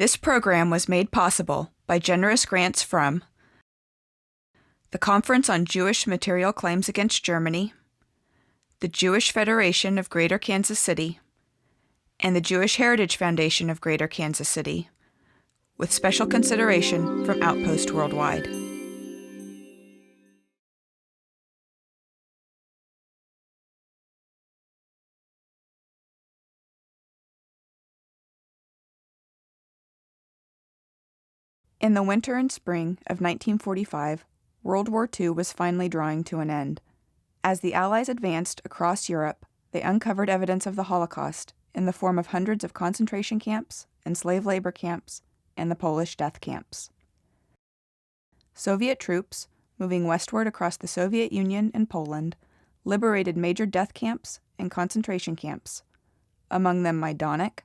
This program was made possible by generous grants from the Conference on Jewish Material Claims Against Germany, the Jewish Federation of Greater Kansas City, and the Jewish Heritage Foundation of Greater Kansas City, with special consideration from Outpost Worldwide. In the winter and spring of 1945, World War II was finally drawing to an end. As the Allies advanced across Europe, they uncovered evidence of the Holocaust in the form of hundreds of concentration camps and slave labor camps and the Polish death camps. Soviet troops, moving westward across the Soviet Union and Poland, liberated major death camps and concentration camps, among them Majdanek,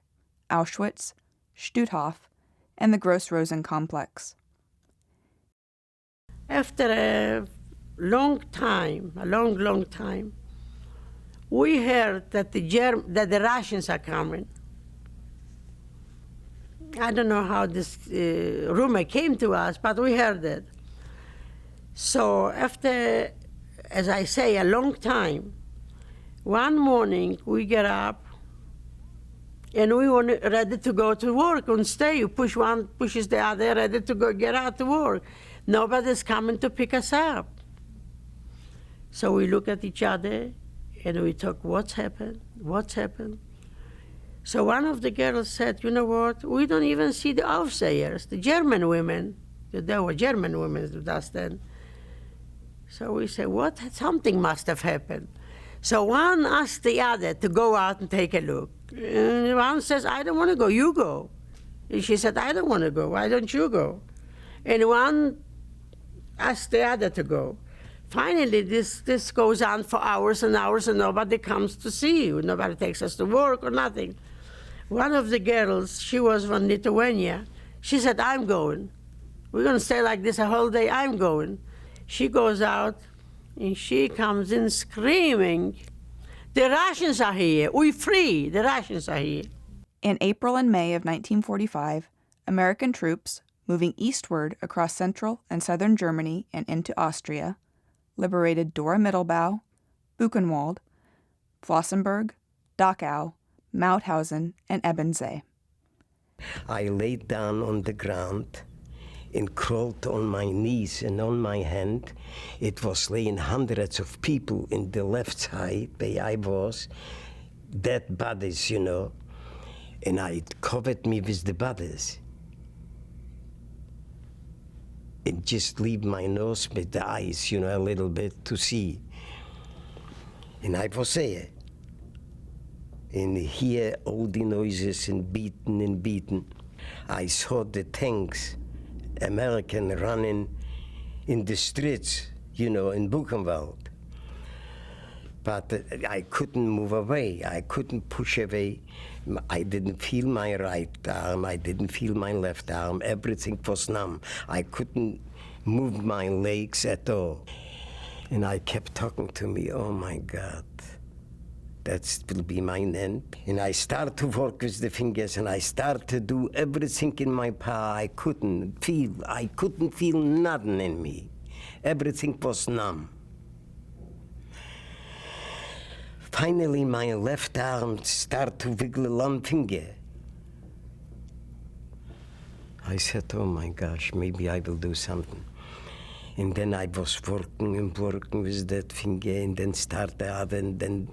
Auschwitz, Stutthof, and the Gross-Rosen complex. After a long time, we heard that the Russians are coming. I don't know how this rumor came to us, but we heard it. So after, as I say, a long time, one morning we get up and we were ready to go to work and stay. You push one, pushes the other, ready to go get out to work. Nobody's coming to pick us up. So we look at each other and we talk, what's happened? So one of the girls said, you know what, we don't even see the Aufsehers, the German women. There were German women with us then. So we said, what? Something must have happened. So one asked the other to go out and take a look. And one says, I don't want to go, you go. And she said, I don't want to go, why don't you go? And one asked the other to go. Finally, this goes on for hours and hours, and nobody comes to see you. Nobody takes us to work or nothing. One of the girls, she was from Lithuania, she said, I'm going. We're going to stay like this a whole day, I'm going. She goes out, and she comes in screaming, the Russians are here, we free, the Russians are here. In April and May of 1945, American troops, moving eastward across central and southern Germany and into Austria, liberated Dora Mittelbau, Buchenwald, Flossenburg, Dachau, Mauthausen, and Ebensee. I laid down on the ground and crawled on my knees and on my hand. It was laying hundreds of people in the left side where I was, dead bodies, you know, and I covered me with the bodies. And just leave my nose with the eyes, you know, a little bit to see. And I was there. And hear all the noises and beaten. I saw the tanks, American running in the streets, you know, in Buchenwald. But I couldn't move away. I couldn't push away. I didn't feel my right arm. I didn't feel my left arm. Everything was numb. I couldn't move my legs at all. And I kept talking to me, oh my God, that will be my end. And I started to work with the fingers, and I started to do everything in my power. I couldn't feel nothing in me. Everything was numb. Finally, my left arm started to wiggle one finger. I said, oh my gosh, maybe I will do something. And then I was working with that finger, and then start the other, and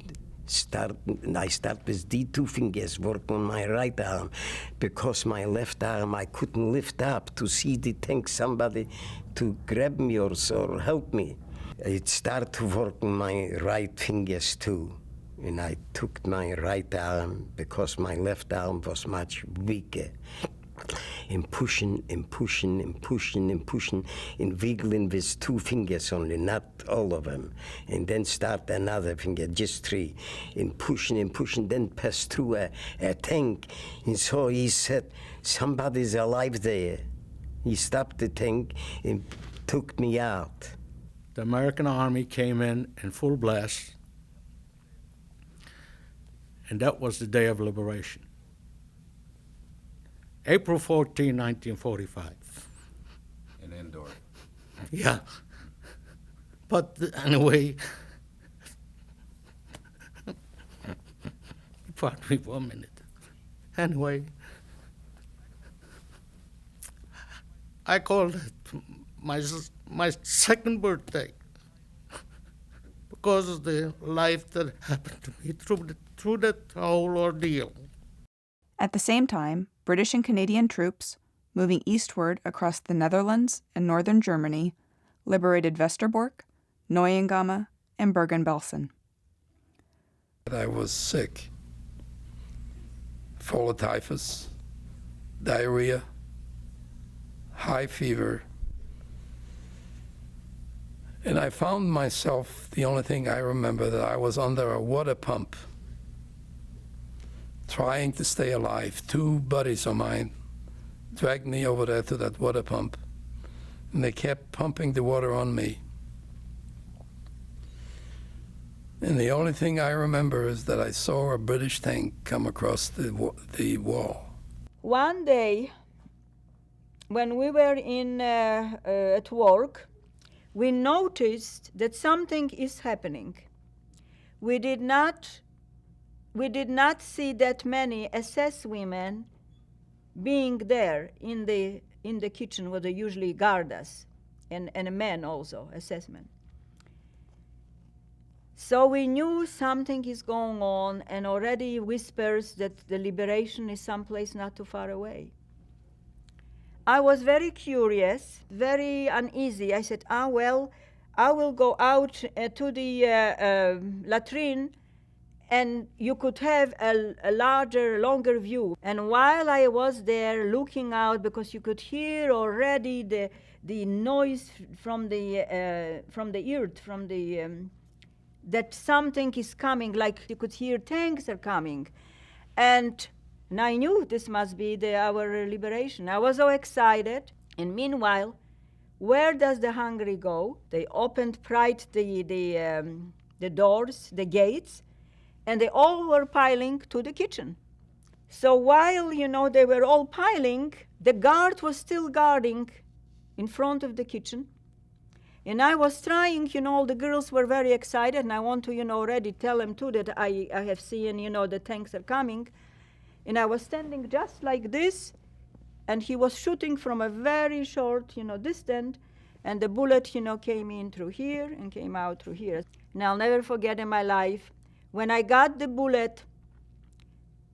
I start with the two fingers, work on my right arm, because my left arm I couldn't lift up to see the tank, somebody to grab me or help me. It started to work on my right fingers too. And I took my right arm, because my left arm was much weaker, and pushing, and wiggling with two fingers only, not all of them. And then start another finger, just three, and pushing, then pass through a tank. And so he said, somebody's alive there. He stopped the tank and took me out. The American Army came in full blast, and that was the day of liberation. April 14, 1945. And indoor. Yeah. But anyway, pardon me for a minute. Anyway, I called it my second birthday because of the life that happened to me through that whole ordeal. At the same time, British and Canadian troops, moving eastward across the Netherlands and northern Germany, liberated Westerbork, Neuengamme, and Bergen-Belsen. I was sick, full of typhus, diarrhea, high fever, and I found myself, the only thing I remember, that I was under a water pump, trying to stay alive. Two buddies of mine dragged me over there to that water pump, and they kept pumping the water on me. And the only thing I remember is that I saw a British tank come across the wall. One day, when we were at work, we noticed that something is happening. We did not see that many SS women being there in the kitchen where they usually guard us, and men also, SS men. So we knew something is going on, and already whispers that the liberation is someplace not too far away. I was very curious, very uneasy. I said, well, I will go out to the latrine, and you could have a longer view. And while I was there looking out, because you could hear already the noise from the earth, that something is coming, like you could hear tanks are coming. And I knew this must be our liberation. I was so excited. And meanwhile, where does the Hungary go? They opened pried the doors, the gates, and they all were piling to the kitchen. So while, they were all piling, the guard was still guarding in front of the kitchen. And I was trying, all the girls were very excited, and I want to, already tell them too that I have seen, the tanks are coming. And I was standing just like this, and he was shooting from a very short, distance, and the bullet, came in through here and came out through here. And I'll never forget in my life, when I got the bullet,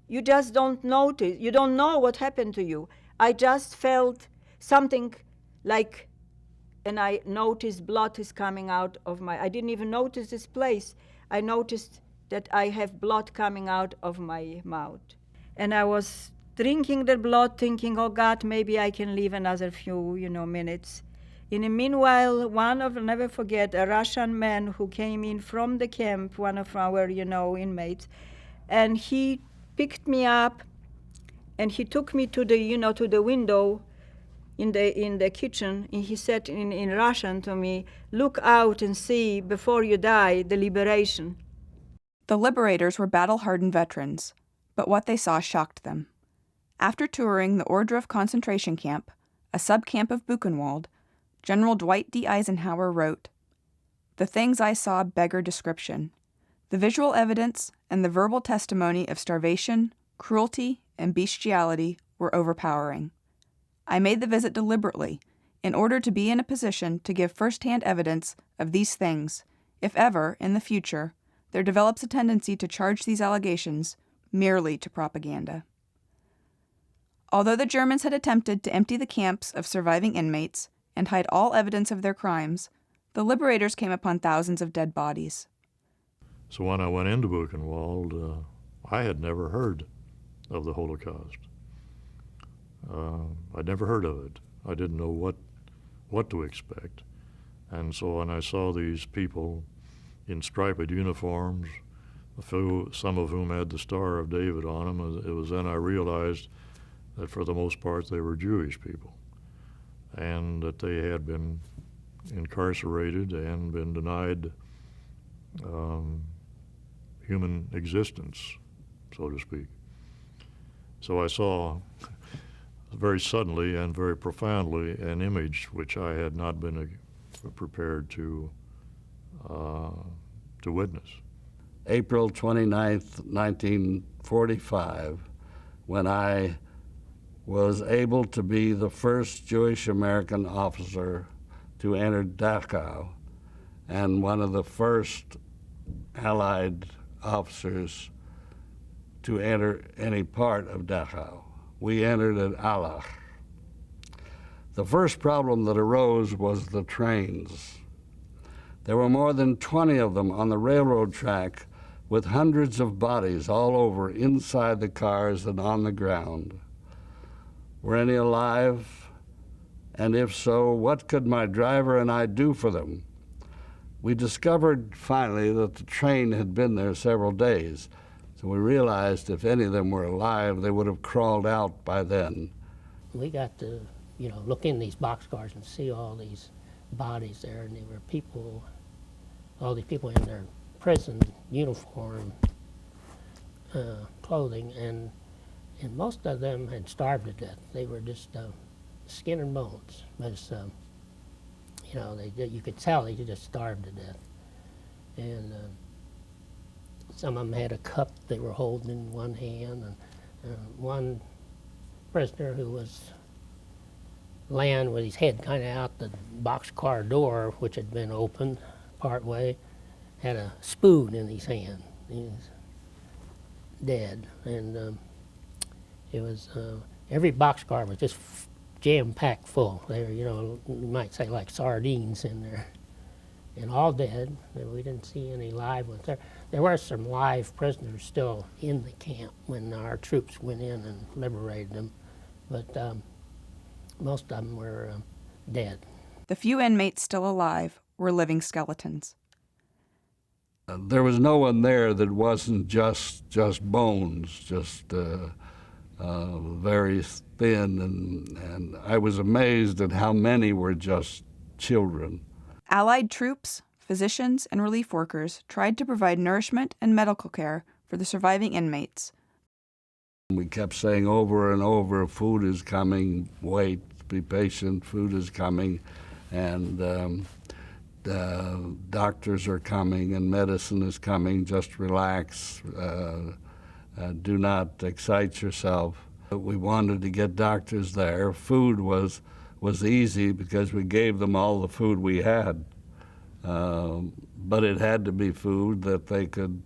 you just don't notice, you don't know what happened to you. I just felt something like, and I noticed blood is coming out of I didn't even notice this place. I noticed that I have blood coming out of my mouth. And I was drinking the blood, thinking, oh God, maybe I can live another few, minutes. In the meanwhile, I'll never forget, a Russian man who came in from the camp, one of our, inmates, and he picked me up, and he took me to the window in the kitchen, and he said in Russian to me, look out and see, before you die, the liberation. The liberators were battle-hardened veterans, but what they saw shocked them. After touring the Ohrdruf concentration camp, a sub-camp of Buchenwald, General Dwight D. Eisenhower wrote, "The things I saw beggar description. The visual evidence and the verbal testimony of starvation, cruelty, and bestiality were overpowering. I made the visit deliberately, in order to be in a position to give first-hand evidence of these things, if ever, in the future, there develops a tendency to charge these allegations merely to propaganda." Although the Germans had attempted to empty the camps of surviving inmates and hide all evidence of their crimes, the liberators came upon thousands of dead bodies. So when I went into Buchenwald, I had never heard of the Holocaust. I'd never heard of it. I didn't know what to expect. And so when I saw these people in striped uniforms, some of whom had the Star of David on them, it was then I realized that for the most part they were Jewish people, and that they had been incarcerated and been denied human existence, so to speak. So I saw very suddenly and very profoundly an image which I had not been prepared to witness. April 29th, 1945, when I was able to be the first Jewish American officer to enter Dachau and one of the first Allied officers to enter any part of Dachau. We entered at Allach. The first problem that arose was the trains. There were more than 20 of them on the railroad track with hundreds of bodies all over inside the cars and on the ground. Were any alive? And if so, what could my driver and I do for them? We discovered finally that the train had been there several days, so we realized if any of them were alive, they would have crawled out by then. We got to, look in these boxcars and see all these bodies there, and there were people, all these people in their prison uniform clothing, and most of them had starved to death. They were just skin and bones. But it's, you could tell they just starved to death. And some of them had a cup they were holding in one hand, and one prisoner who was laying with his head kind of out the boxcar door, which had been opened part way, had a spoon in his hand. He was dead, and it was every boxcar was just jam-packed full. They were, you might say like sardines in there, and all dead. And we didn't see any live ones there. There were some live prisoners still in the camp when our troops went in and liberated them, but most of them were dead. The few inmates still alive were living skeletons. There was no one there that wasn't just bones, just very thin, and I was amazed at how many were just children. Allied troops, physicians, and relief workers tried to provide nourishment and medical care for the surviving inmates. We kept saying over and over, food is coming, wait, be patient, food is coming, and doctors are coming and medicine is coming, just relax, do not excite yourself. We wanted to get doctors there. Food was easy because we gave them all the food we had, but it had to be food that they could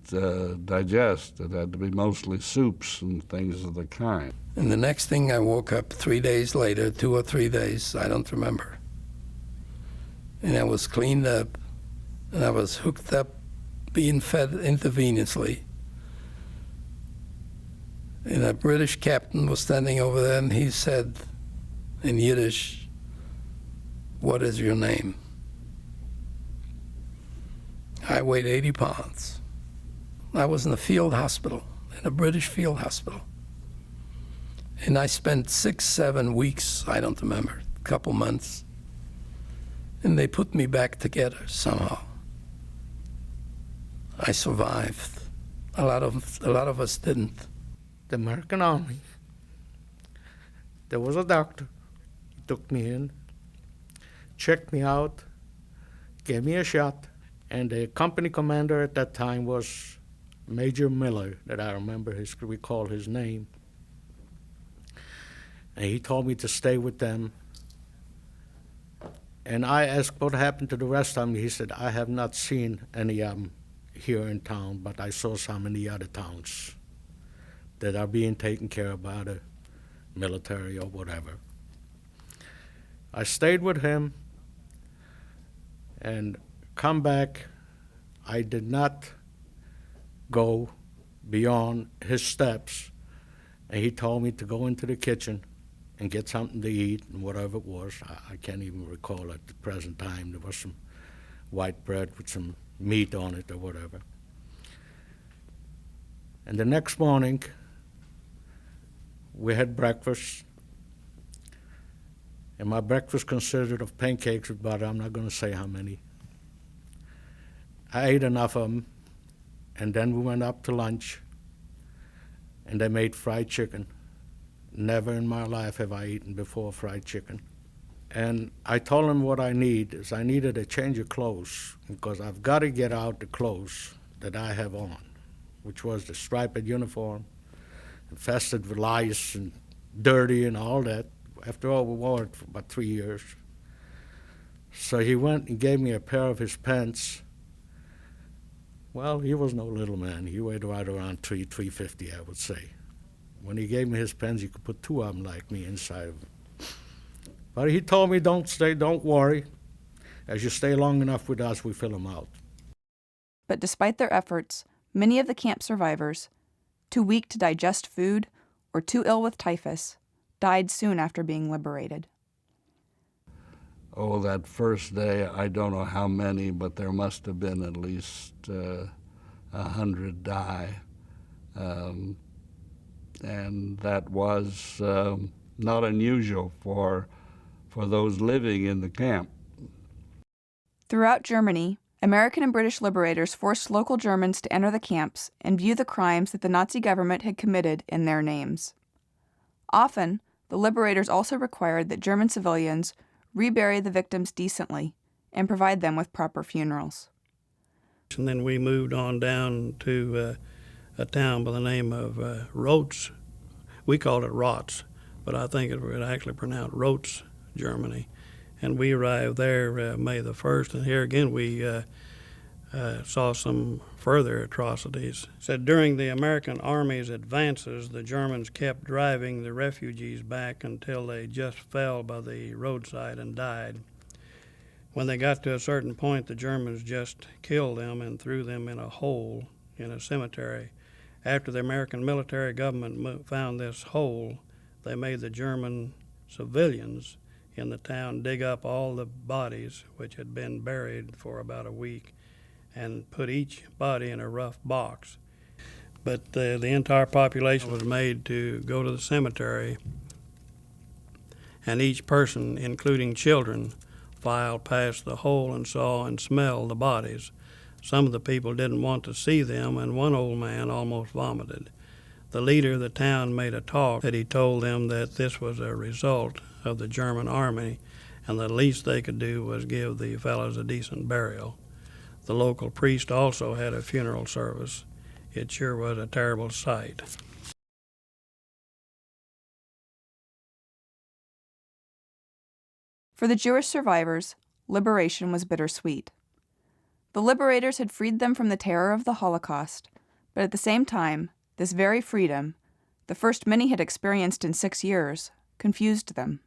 digest. It had to be mostly soups and things of the kind. And the next thing I woke up 3 days later, 2 or 3 days, I don't remember. And I was cleaned up, and I was hooked up, being fed intravenously. And a British captain was standing over there, and he said in Yiddish, "What is your name?" I weighed 80 pounds. I was in a field hospital, in a British field hospital. And I spent 6, 7 weeks, I don't remember, a couple months, and they put me back together somehow. I survived. A lot of us didn't. The American Army, there was a doctor. He took me in, checked me out, gave me a shot, and the company commander at that time was Major Miller, that I recall his name. And he told me to stay with them. And I asked what happened to the rest of them. He said, I have not seen any of them here in town, but I saw some in the other towns that are being taken care of by the military or whatever. I stayed with him and come back. I did not go beyond his steps, and he told me to go into the kitchen and get something to eat and whatever it was. I can't even recall at the present time. There was some white bread with some meat on it or whatever. And the next morning, we had breakfast, and my breakfast consisted of pancakes with butter. I'm not going to say how many. I ate enough of them, and then we went up to lunch, and they made fried chicken Never in my life have I eaten before fried chicken. And I told him what I need is I needed a change of clothes because I've got to get out the clothes that I have on, which was the striped uniform, infested with lice and dirty and all that. After all, we wore it for about 3 years. So he went and gave me a pair of his pants. Well, he was no little man. He weighed right around 350, I would say. When he gave me his pens, he could put two of them like me inside of them. But he told me, don't worry. As you stay long enough with us, we fill them out. But despite their efforts, many of the camp survivors, too weak to digest food or too ill with typhus, died soon after being liberated. Oh, that first day, I don't know how many, but there must have been at least 100 die. And that was not unusual for those living in the camp. Throughout Germany, American and British liberators forced local Germans to enter the camps and view the crimes that the Nazi government had committed in their names. Often, the liberators also required that German civilians rebury the victims decently and provide them with proper funerals. And then we moved on down to a town by the name of Rotz. We called it Rotz, but I think it was actually pronounced Rotz, Germany. And we arrived there May the 1st, and here again we saw some further atrocities. Said during the American Army's advances, the Germans kept driving the refugees back until they just fell by the roadside and died. When they got to a certain point, the Germans just killed them and threw them in a hole in a cemetery. After the American military government found this hole, they made the German civilians in the town dig up all the bodies which had been buried for about a week and put each body in a rough box. But the entire population was made to go to the cemetery, and each person, including children, filed past the hole and saw and smelled the bodies. Some of the people didn't want to see them, and one old man almost vomited. The leader of the town made a talk that he told them that this was a result of the German army, and the least they could do was give the fellows a decent burial. The local priest also had a funeral service. It sure was a terrible sight. For the Jewish survivors, liberation was bittersweet. The liberators had freed them from the terror of the Holocaust, but at the same time, this very freedom, the first many had experienced in 6 years, confused them.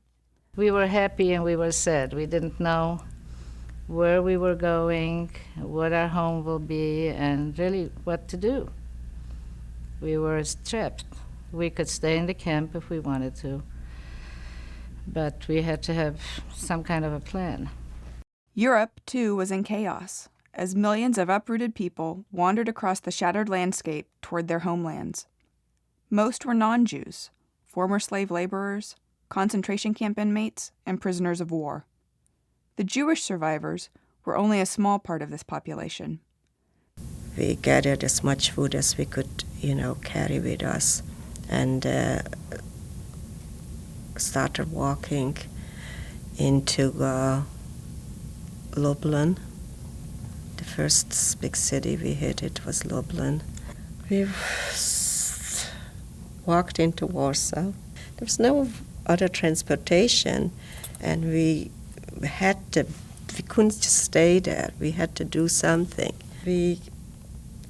We were happy and we were sad. We didn't know where we were going, what our home will be, and really what to do. We were trapped. We could stay in the camp if we wanted to, but we had to have some kind of a plan. Europe, too, was in chaos, as millions of uprooted people wandered across the shattered landscape toward their homelands. Most were non-Jews, former slave laborers, concentration camp inmates, and prisoners of war. The Jewish survivors were only a small part of this population. We gathered as much food as we could, carry with us, and started walking into Lublin. The first big city we hit, it was Lublin. We walked into Warsaw. There was no other transportation, and we couldn't just stay there. We had to do something. We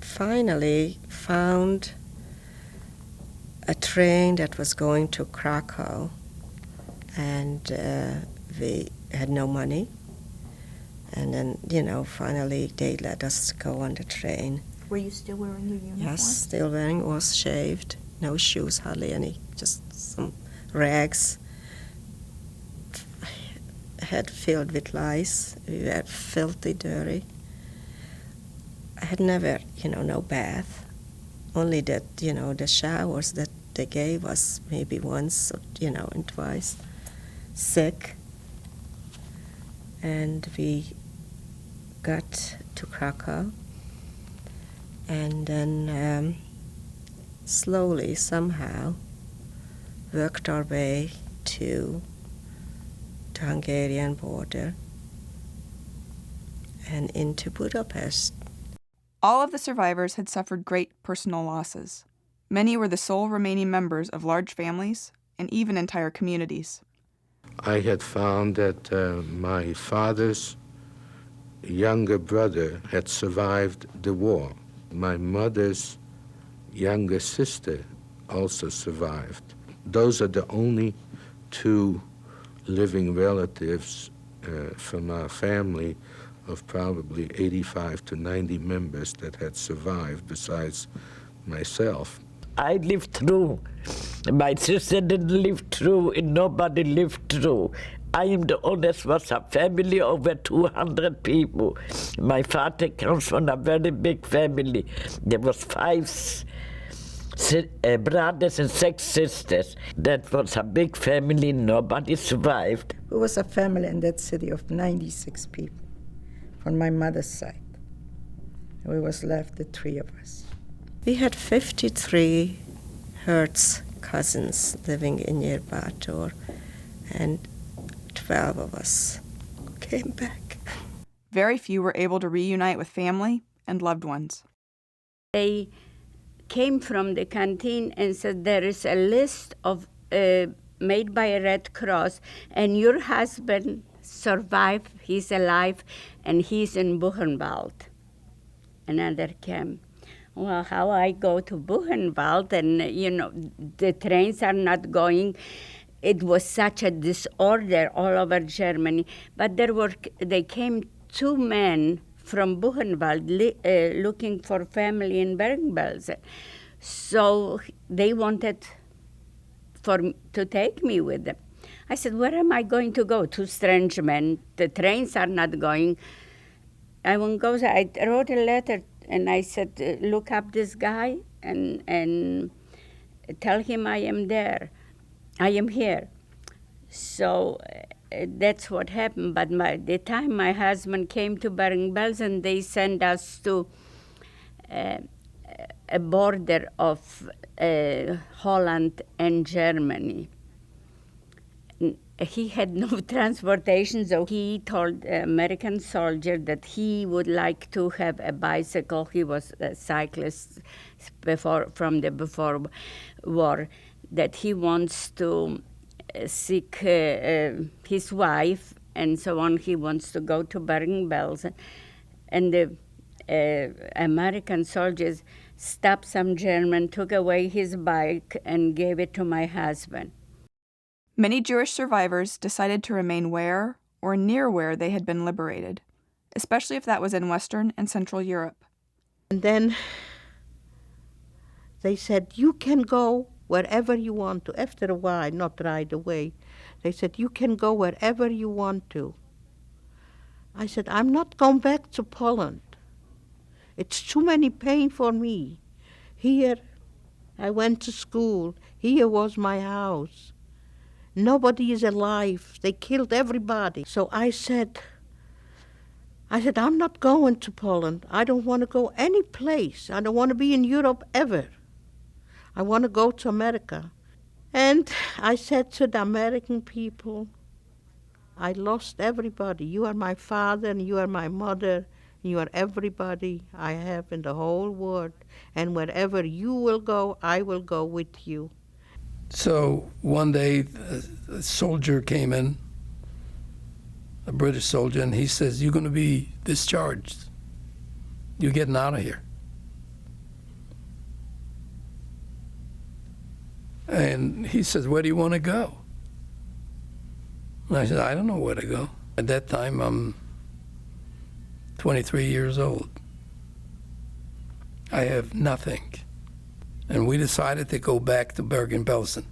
finally found a train that was going to Krakow, and we had no money. And then, finally they let us go on the train. Were you still wearing your uniform? Yes, still wearing, was shaved, no shoes, hardly any, just some rags. Head filled with lice. We were filthy, dirty. I had never, no bath. Only that, the showers that they gave us maybe once, and twice. Sick. And we got to Krakow. And then slowly, somehow, worked our way to the Hungarian border and into Budapest. All of the survivors had suffered great personal losses. Many were the sole remaining members of large families and even entire communities. I had found that my father's younger brother had survived the war. My mother's younger sister also survived. Those are the only two living relatives from our family of probably 85 to 90 members that had survived besides myself. I lived through. My sister didn't live through, and nobody lived through. I am the oldest, was a family over 200 people. My father comes from a very big family. There was 5 brothers and 6 sisters. That was a big family, nobody survived. It was a family in that city of 96 people on my mother's side. We was left, the 3 of us. We had 53 Hertz cousins living in Yerbator, and 12 of us came back. Very few were able to reunite with family and loved ones. They came from the canteen and said, there is a list of made by a Red Cross, and your husband survived, he's alive, and he's in Buchenwald, another camp. Well, how I go to Buchenwald, and the trains are not going. It was such a disorder all over Germany. But they came 2 men from Buchenwald looking for family in Bergen-Belsen. So they wanted to take me with them. I said, where am I going to go? 2 strange men. The trains are not going. I won't go. I wrote a letter and I said, look up this guy and tell him I am there. I am here. So that's what happened. But the time my husband came to Bergen-Belsen, they sent us to a border of Holland and Germany. He had no transportation, so he told the American soldier that he would like to have a bicycle. He was a cyclist from the before war, that he wants to seek his wife and so on. He wants to go to Bergen-Belsen. And the American soldiers stopped some German, took away his bike, and gave it to my husband. Many Jewish survivors decided to remain where or near where they had been liberated, especially if that was in Western and Central Europe. And then they said, you can go wherever you want to. After a while, not right away, they said, you can go wherever you want to. I said, I'm not going back to Poland. It's too many pain for me. Here, I went to school. Here was my house. Nobody is alive. They killed everybody. So I said, I'm not going to Poland. I don't want to go any place. I don't want to be in Europe ever. I want to go to America. And I said to the American people, I lost everybody. You are my father, and you are my mother, and you are everybody I have in the whole world. And wherever you will go, I will go with you. So one day, a soldier came in, a British soldier, and he says, you're going to be discharged. You're getting out of here. And he says, where do you want to go? And I said, I don't know where to go. At that time, I'm 23 years old. I have nothing. And we decided to go back to Bergen-Belsen.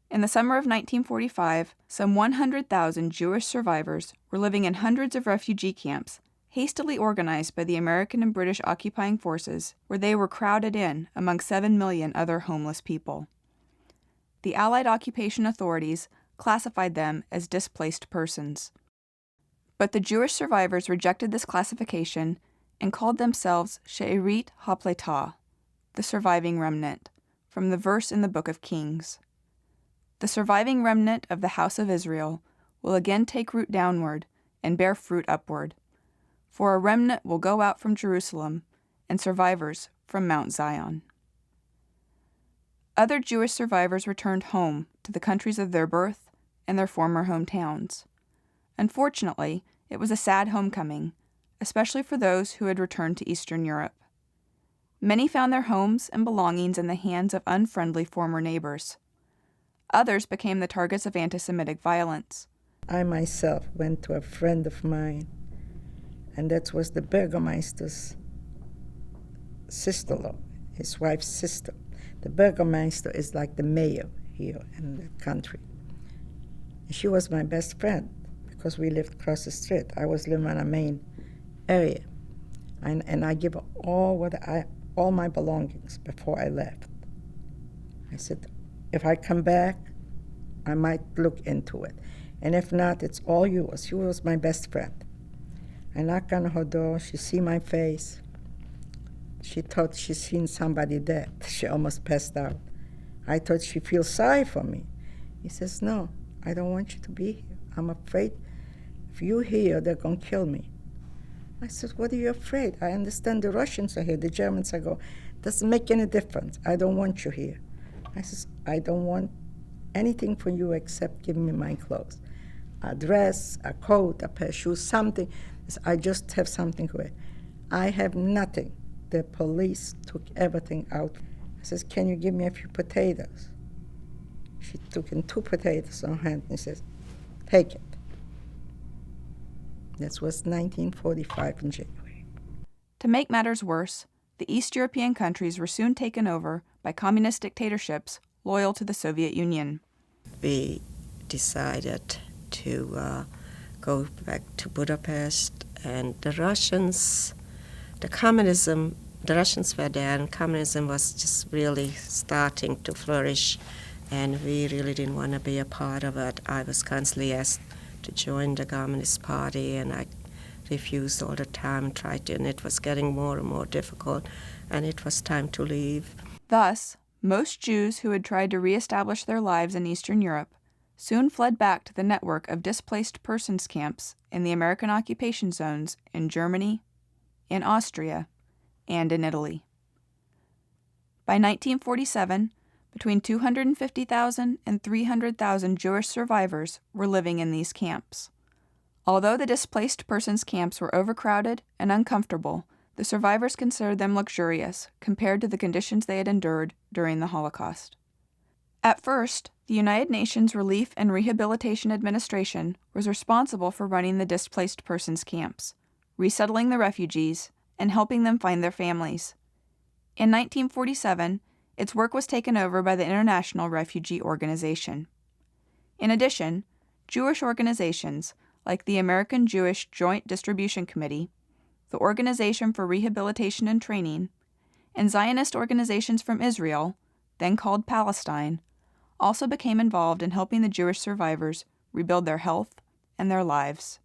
In the summer of 1945, some 100,000 Jewish survivors were living in hundreds of refugee camps, hastily organized by the American and British occupying forces, where they were crowded in among 7 million other homeless people. The Allied occupation authorities classified them as displaced persons. But the Jewish survivors rejected this classification and called themselves She'erit HaPletah, the surviving remnant, from the verse in the Book of Kings. the surviving remnant of the house of Israel will again take root downward and bear fruit upward. For a remnant will go out from Jerusalem, and survivors from Mount Zion. Other Jewish survivors returned home to the countries of their birth and their former hometowns. Unfortunately, it was a sad homecoming, especially for those who had returned to Eastern Europe. Many found their homes and belongings in the hands of unfriendly former neighbors. Others became the targets of anti-Semitic violence. I myself went to a friend of mine, and that was the Burgermeister's sister-in-law, his wife's sister. The Burgermeister is like the mayor here in the country. She was my best friend because we lived across the street. I was living in a main area, and I gave her all my belongings before I left. I said, if I come back, I might look into it. And if not, it's all yours. She was my best friend. I knocked on her door. She see my face. She thought she seen somebody dead. She almost passed out. I thought she feels sorry for me. He says, no, I don't want you to be here. I'm afraid if you're here, they're going to kill me. I said, what are you afraid? I understand the Russians are here, the Germans are going. Doesn't make any difference. I don't want you here. I said, I don't want anything from you except give me my clothes. A dress, a coat, a pair of shoes, something. I just have something to wear. I have nothing. The police took everything out. I says, can you give me a few potatoes? She took in 2 potatoes on her hand and says, take it. That was 1945 in January. To make matters worse, the East European countries were soon taken over by communist dictatorships loyal to the Soviet Union. We decided to go back to Budapest, and the Russians were there, and communism was just really starting to flourish, and we really didn't want to be a part of it. I was constantly asked to join the Communist Party, and I refused all the time, and it was getting more and more difficult, and it was time to leave. Thus, most Jews who had tried to reestablish their lives in Eastern Europe soon fled back to the network of displaced persons camps in the American occupation zones in Germany, in Austria, and in Italy. By 1947, between 250,000 and 300,000 Jewish survivors were living in these camps. Although the displaced persons camps were overcrowded and uncomfortable, the survivors considered them luxurious compared to the conditions they had endured during the Holocaust. At first, the United Nations Relief and Rehabilitation Administration was responsible for running the displaced persons camps, resettling the refugees, and helping them find their families. In 1947, its work was taken over by the International Refugee Organization. In addition, Jewish organizations like the American Jewish Joint Distribution Committee, the Organization for Rehabilitation and Training, and Zionist organizations from Israel, then called Palestine, also became involved in helping the Jewish survivors rebuild their health and their lives.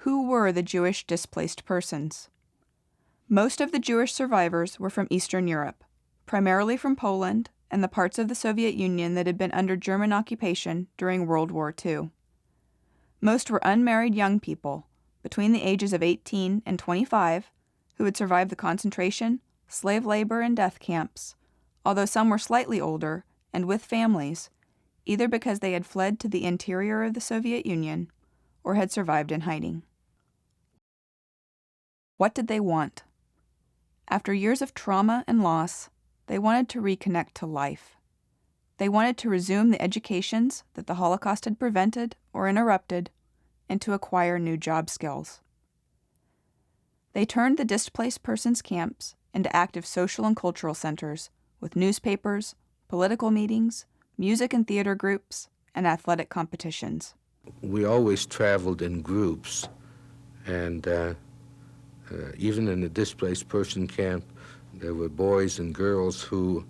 Who were the Jewish displaced persons? Most of the Jewish survivors were from Eastern Europe, primarily from Poland and the parts of the Soviet Union that had been under German occupation during World War II. Most were unmarried young people, between the ages of 18 and 25, who had survived the concentration, slave labor, and death camps, although some were slightly older and with families, either because they had fled to the interior of the Soviet Union or had survived in hiding. What did they want? After years of trauma and loss, they wanted to reconnect to life. They wanted to resume the educations that the Holocaust had prevented or interrupted, and to acquire new job skills. They turned the displaced persons camps into active social and cultural centers with newspapers, political meetings, music and theater groups, and athletic competitions. We always traveled in groups, and even in the displaced person camp, there were boys and girls who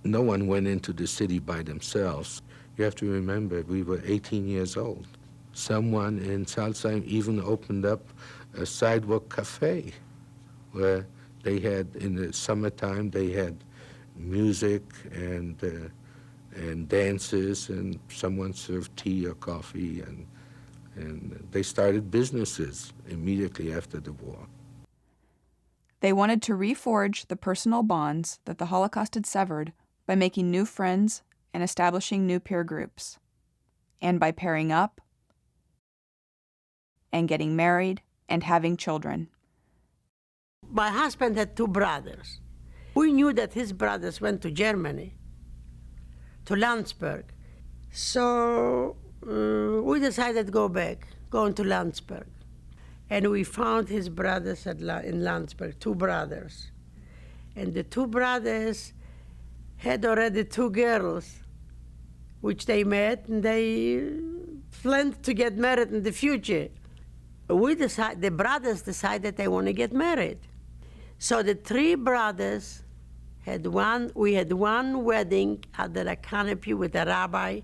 no one went into the city by themselves. You have to remember, we were 18 years old. someone in Salzheim even opened up a sidewalk cafe where they had, in the summertime, they had music and dances, and someone served tea or coffee, and they started businesses immediately after the war. They wanted to reforge the personal bonds that the Holocaust had severed by making new friends and establishing new peer groups, and by pairing up and getting married and having children. My husband had two brothers. We knew that his brothers went to Germany, to Landsberg. So we decided to go back, going to Landsberg. And we found his brothers in Landsberg, two brothers. And the two brothers had already two girls, which they met, and they planned to get married in the future. The brothers decided they want to get married. So the three brothers we had one wedding under a canopy with a rabbi.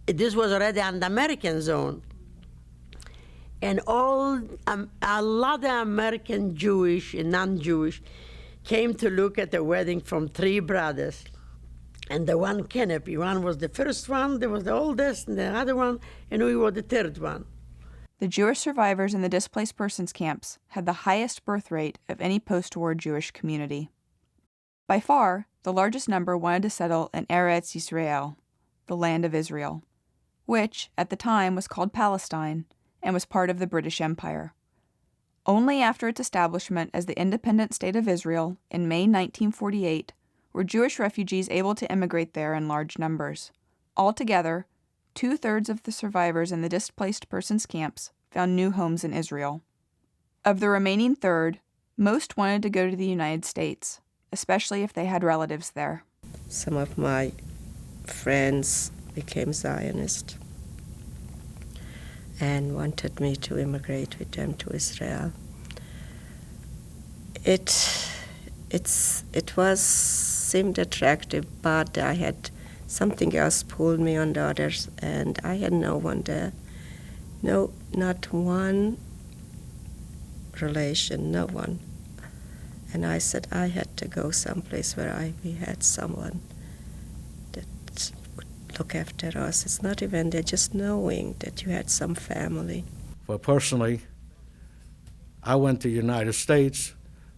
This was already on the American zone. And a lot of American Jewish and non-Jewish came to look at the wedding from three brothers. And the one canopy, one was the first one, there was the oldest, and the other one, and we were the third one. The Jewish survivors in the displaced persons camps had the highest birth rate of any post-war Jewish community. By far, the largest number wanted to settle in Eretz Yisrael, the land of Israel, which, at the time, was called Palestine and was part of the British Empire. Only after its establishment as the independent state of Israel in May 1948 were Jewish refugees able to immigrate there in large numbers. Altogether, 2/3 of the survivors in the displaced persons camps found new homes in Israel. Of the remaining third, most wanted to go to the United States, especially if they had relatives there. Some of my friends became Zionists and wanted me to immigrate with them to Israel. It seemed attractive, but I had something else pulled me on the others, and I had no one there. No, not one relation, no one. And I said I had to go someplace where we had someone that would look after us. It's not even there, just knowing that you had some family. Well, personally, I went to the United States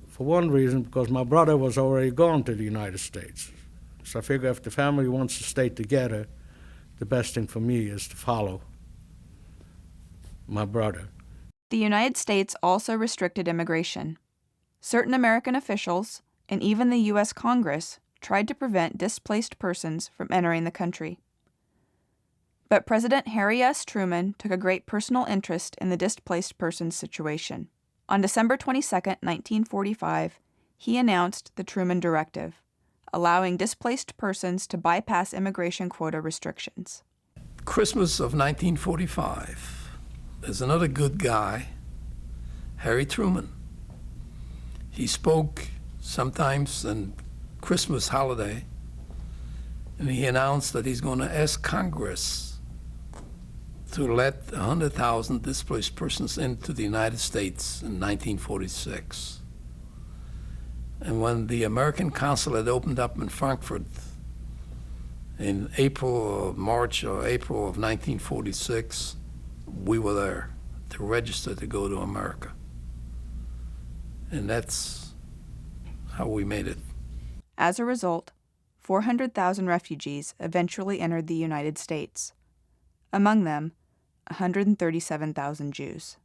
for one reason, because my brother was already gone to the United States. So I figure if the family wants to stay together, the best thing for me is to follow my brother. The United States also restricted immigration. Certain American officials, and even the U.S. Congress, tried to prevent displaced persons from entering the country. But President Harry S. Truman took a great personal interest in the displaced persons situation. On December 22, 1945, he announced the Truman Directive, allowing displaced persons to bypass immigration quota restrictions. Christmas of 1945, there's another good guy, Harry Truman. He spoke sometimes in Christmas holiday, and he announced that he's going to ask Congress to let 100,000 displaced persons into the United States in 1946. And when the American consulate opened up in Frankfurt in March or April of 1946, we were there to register to go to America. And that's how we made it. As a result, 400,000 refugees eventually entered the United States. Among them, 137,000 Jews.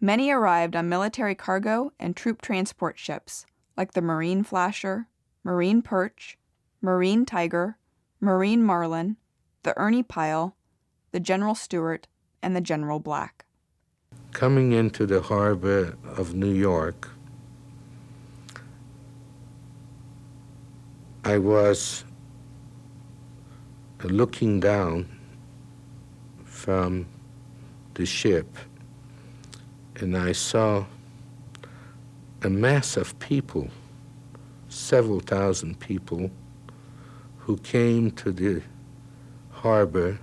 Many arrived on military cargo and troop transport ships like the Marine Flasher, Marine Perch, Marine Tiger, Marine Marlin, the Ernie Pyle, the General Stewart, and the General Black. Coming into the harbor of New York, I was looking down from the ship, and I saw a mass of people, several thousand people, who came to the harbor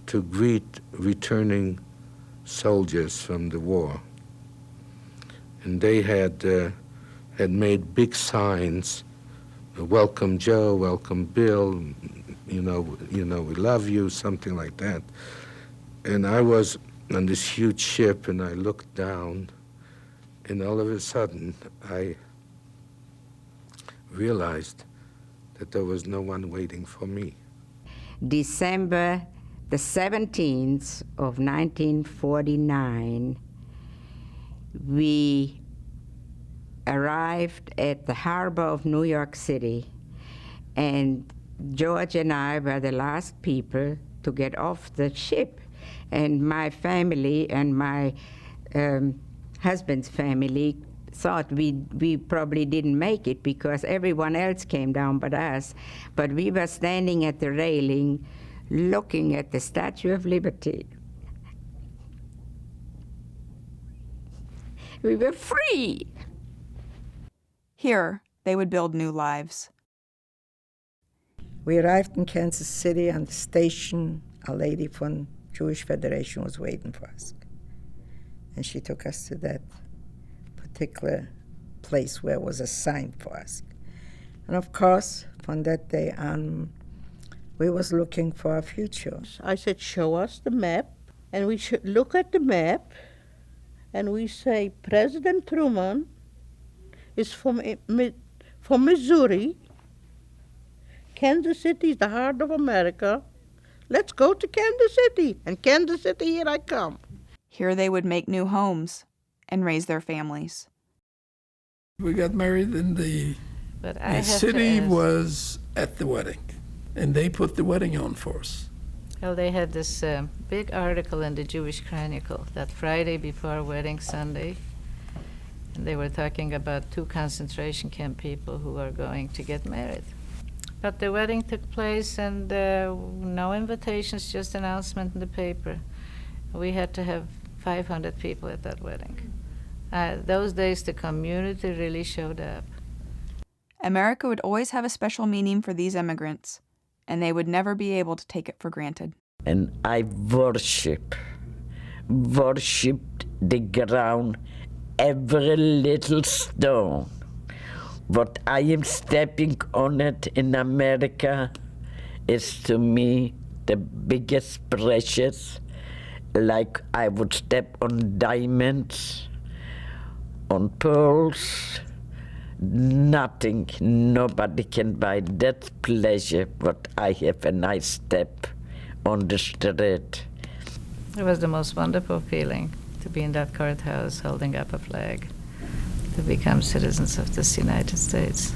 to greet returning soldiers from the war. And they had made big signs, welcome Joe, welcome Bill, we love you, something like that. And I was on this huge ship, and I looked down, and all of a sudden, I realized that there was no one waiting for me. December the 17th of 1949, we arrived at the harbor of New York City, and George and I were the last people to get off the ship. And my family and my husband's family thought we probably didn't make it because everyone else came down but us. But we were standing at the railing looking at the Statue of Liberty. We were free. Here, they would build new lives. We arrived in Kansas City. On the station, a lady from Jewish Federation was waiting for us. And she took us to that particular place where it was assigned for us. And of course, from that day on, we was looking for our future. I said, show us the map, and we should look at the map, and we say, President Truman is from Missouri. Kansas City is the heart of America. Let's go to Kansas City. And Kansas City, here I come. Here they would make new homes and raise their families. We got married and the city was at the wedding, and they put the wedding on for us. Well, they had this big article in the Jewish Chronicle that Friday before wedding Sunday, and they were talking about 2 concentration camp people who are going to get married. But the wedding took place, and no invitations, just announcement in the paper. We had to have 500 people at that wedding. Those days, the community really showed up. America would always have a special meaning for these immigrants, and they would never be able to take it for granted. And I worshipped the ground, every little stone. What I am stepping on it in America is to me the biggest precious, like I would step on diamonds, on pearls. Nothing, nobody can buy that pleasure what I have when I step on the street. It was the most wonderful feeling to be in that courthouse holding up a flag, to become citizens of this United States.